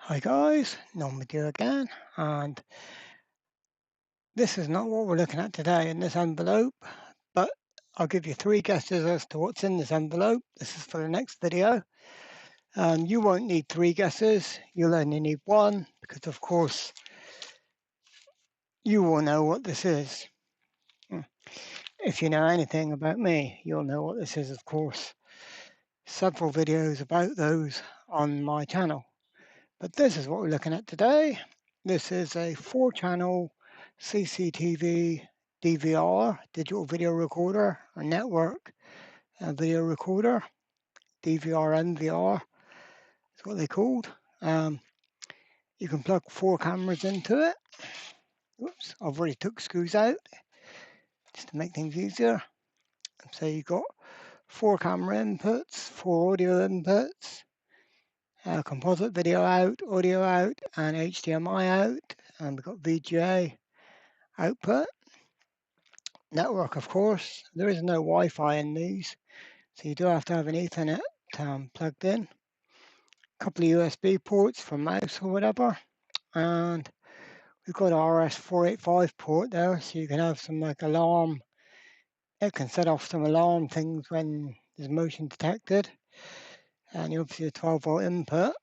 Hi guys, Norm with you again, and this is not what we're looking at today in this envelope, but I'll give you three guesses as to what's in this envelope. This is for the next video, and you won't need three guesses, you'll only need one, because of course you will know what this is. If you know anything about me, you'll know what this is, of course. Several videos about those on my channel. But this is what we're looking at today. This is a 4-channel CCTV DVR, digital video recorder, or network video recorder, DVR, NVR is what they're called. You can plug 4 cameras into it. Oops, I've already took screws out just to make things easier. So you've got 4 camera inputs, 4 audio inputs, composite video out, audio out, and HDMI out, and we've got VGA output. Network, of course. There is no Wi-Fi in these, so you do have to have an Ethernet plugged in. A couple of USB ports for mouse or whatever, and we've got an RS485 port there, so you can have some like alarm. It can set off some alarm things when there's motion detected, and you obviously a 12-volt input.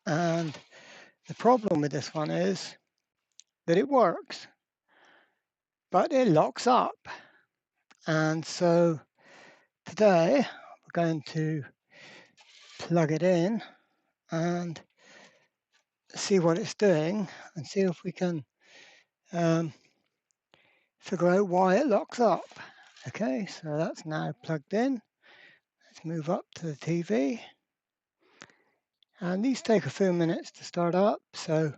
And the problem with this one is that it works, but it locks up. And so today we're going to plug it in and see what it's doing and see if we can figure out why it locks up. Okay, so that's now plugged in. Let's move up to the TV. And these take a few minutes to start up, so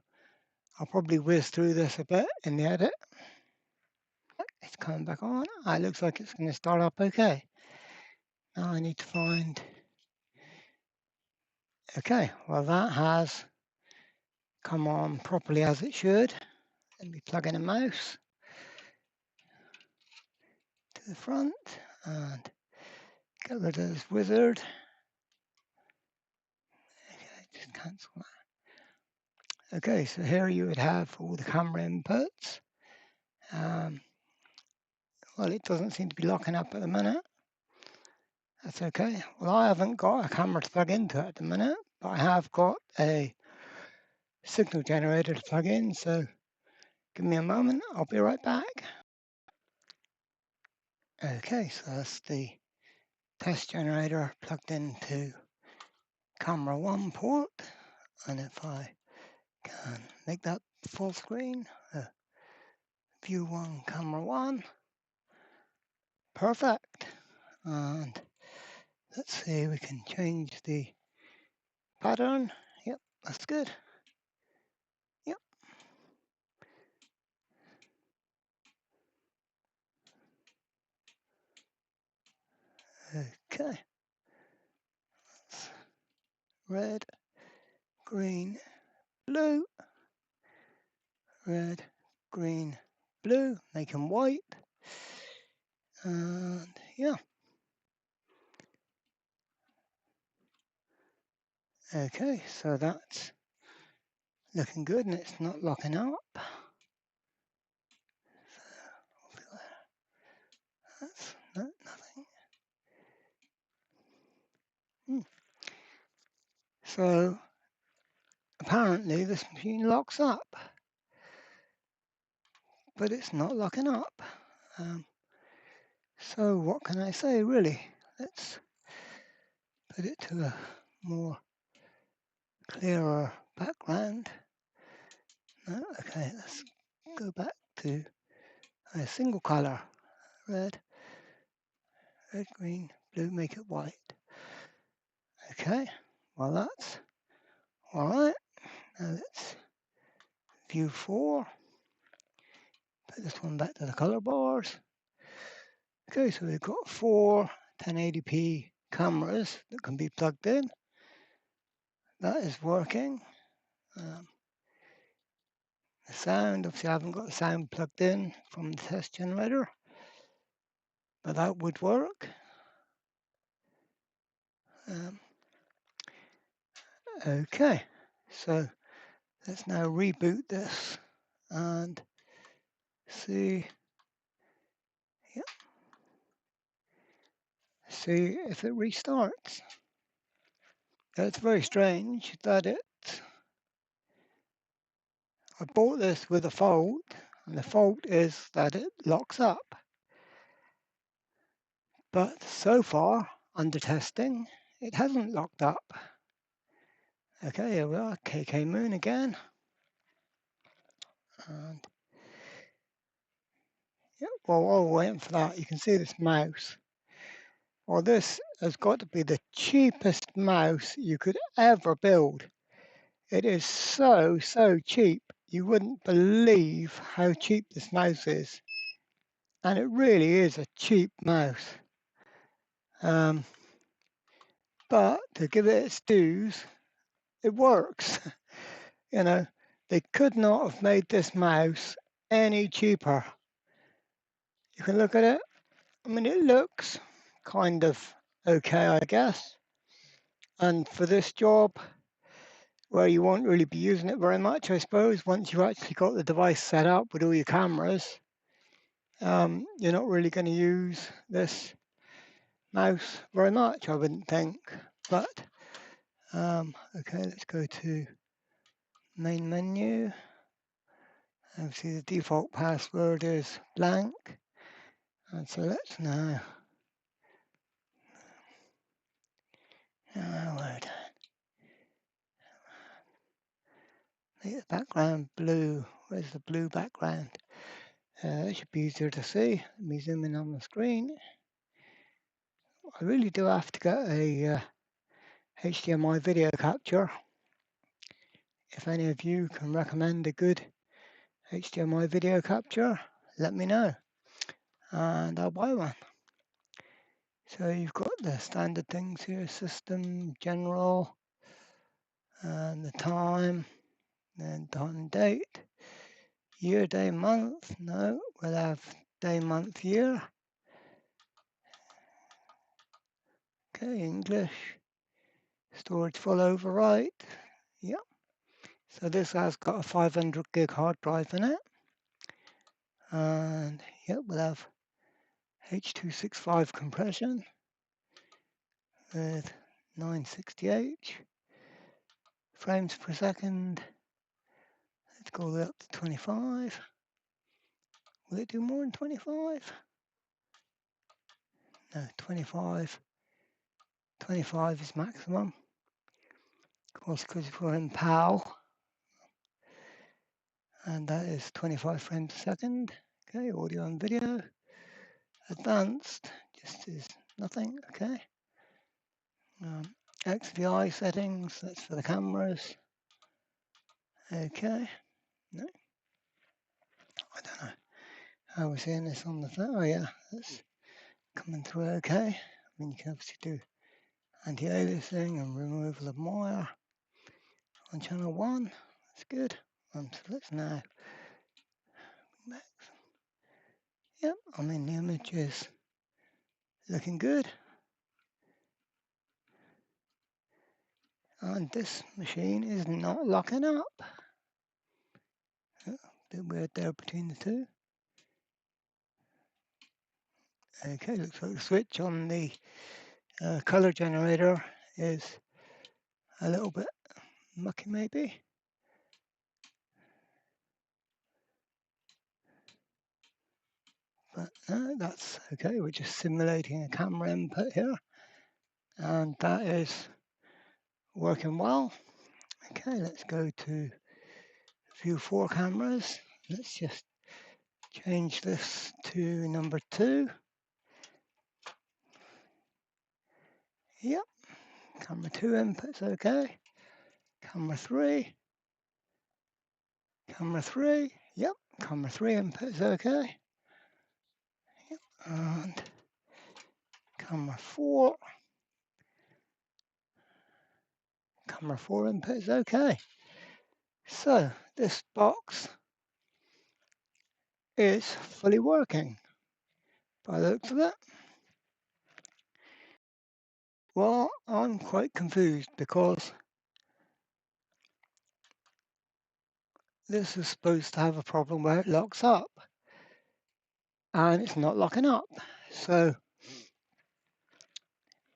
I'll probably whiz through this a bit in the edit. It's coming back on. It looks like it's going to start up okay. Now I need to find... Okay, well that has come on properly as it should. Let me plug in a mouse to the front and get rid of this wizard. Okay, just cancel that. Okay, so here you would have all the camera inputs. Well, it doesn't seem to be locking up at the minute. That's okay. Well, I haven't got a camera to plug into it at the minute, but I have got a signal generator to plug in, so give me a moment, I'll be right back. Okay, so that's the test generator plugged into camera 1 port, and if I can make that full screen, view 1, camera 1, perfect. And let's see, we can change the pattern. Yep, that's good. Yep. Okay. That's red, green, blue. Red, green, blue. Make them white. And yeah. Okay, so that's looking good and it's not locking up. That's nothing. So apparently this machine locks up, but it's not locking up. So what can I say really? Let's put it to a more clearer background. No, okay, let's go back to a single color. Red, green, blue, make it white. Okay, well that's all right. Now let's view 4. Put this one back to the color bars. Okay, so we've got 4 1080p cameras that can be plugged in. That is working. The sound, obviously I haven't got the sound plugged in from the test generator, but that would work. Okay, so Let's now reboot this and see, see if it restarts. It's very strange that I bought this with a fault, and the fault is that it locks up. But so far, under testing, it hasn't locked up. Okay, here we are, Kkmoon again. And yeah, while we're waiting for that, you can see this mouse. Well, this has got to be the cheapest mouse you could ever build. It is so cheap. You wouldn't believe how cheap this mouse is. And it really is a cheap mouse. But to give it its dues, it works. You know, they could not have made this mouse any cheaper. You can look at it. I mean, it looks kind of okay, I guess. And for this job, where you won't really be using it very much, I suppose, once you actually got the device set up with all your cameras, you're not really going to use this mouse very much, I wouldn't think. But okay, let's go to main menu. And see the default password is blank. And so let's now make the background blue. Where's the blue background? It should be easier to see. Let me zoom in on the screen. I really do have to get a HDMI video capture. If any of you can recommend a good HDMI video capture, let me know and I'll buy one. So you've got the standard things here: system, general, and the time, then time and date, year, day, month. No, we'll have day, month, year. Okay, English. Storage full overwrite. Yep. So this has got a 500 gig hard drive in it. And yep, we'll have H.265 compression with 968 frames per second. Let's go all the way up to 25. Will it do more than 25? No, 25. 25 is maximum. Of course, because we're in PAL. And that is 25 frames a second. Okay, audio and video. Advanced just is nothing. Okay. XVI settings, that's for the cameras. Okay. No. I don't know how we're seeing this on the phone. Oh yeah, that's coming through okay. I mean, you can obviously do anti-aliasing and removal of wire on channel 1. That's good. So let's now back. Yep, I mean the image is looking good. And this machine is not locking up. A bit weird there between the two. Okay, looks like the switch on the color generator is a little bit mucky maybe. But no, that's okay. We're just simulating a camera input here. And that is working well. Okay, let's go to view 4 cameras. Let's just change this to number 2. Yep, camera 2 input's okay. Camera 3. Camera 3. Yep, camera 3 input's okay. Yep, and camera 4. Camera 4 input is okay. So this box is fully working by the looks of it. Well, I'm quite confused because this is supposed to have a problem where it locks up, and it's not locking up. So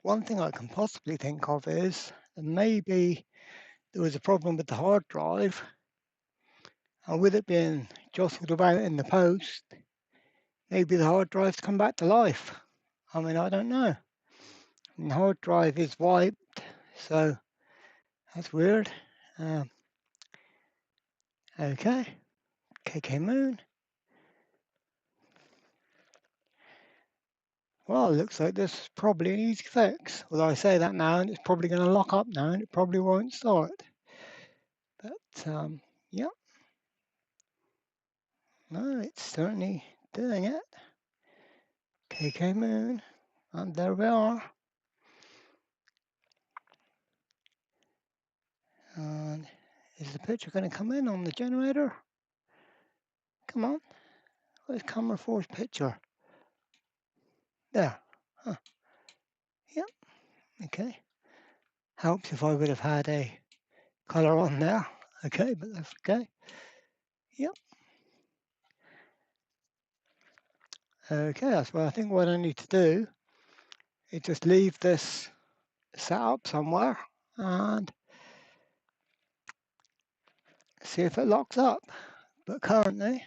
one thing I can possibly think of is that maybe there was a problem with the hard drive, and with it being jostled about in the post, maybe the hard drive's come back to life. I mean, I don't know. And the hard drive is wiped, so that's weird. Okay, Kkmoon. Well, it looks like this is probably an easy fix. Although I say that now, and it's probably going to lock up now, and it probably won't start. But, yep. No, it's certainly doing it. Kkmoon. And there we are. And is the picture going to come in on the generator? Come on. Where's camera 4's picture? There. Huh. Yep. Okay. Helps if I would have had a colour on there. Okay, but that's okay. Yep. Okay, that's what I think what I need to do is just leave this set up somewhere and see if it locks up. But currently,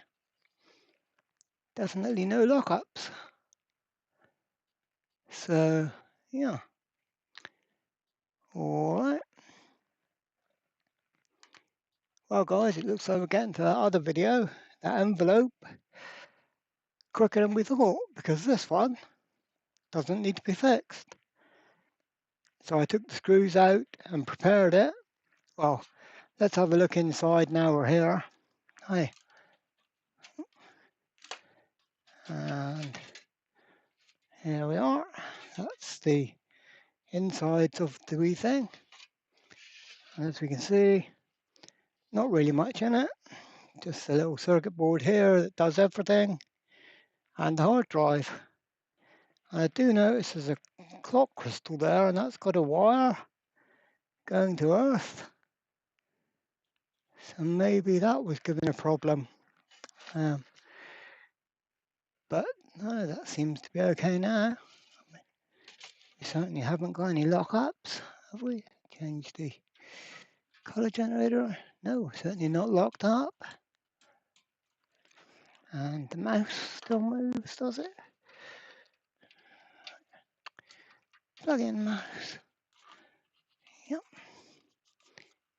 definitely no lockups. So, yeah. Alright. Well guys, it looks like we're getting to that other video, that envelope, quicker than we thought, because this one doesn't need to be fixed. So I took the screws out and prepared it. Well, let's have a look inside now we're here. Hi. And here we are. That's the insides of the wee thing. As we can see, not really much in it. Just a little circuit board here that does everything. And the hard drive. I do notice there's a clock crystal there, and that's got a wire going to Earth. So maybe that was giving a problem. But no, that seems to be okay now. We certainly haven't got any lockups, have we? Change the colour generator. No, certainly not locked up. And the mouse still moves, does it? Plug in mouse. Yep.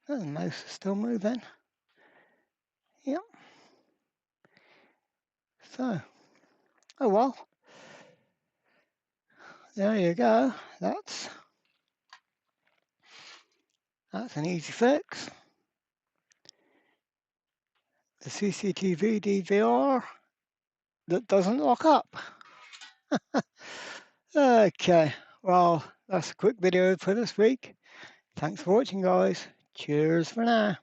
Oh, the mouse is still moving. Yep. So, oh well. There you go. That's an easy fix. The CCTV DVR that doesn't lock up. Okay, well, that's a quick video for this week. Thanks for watching, guys. Cheers for now.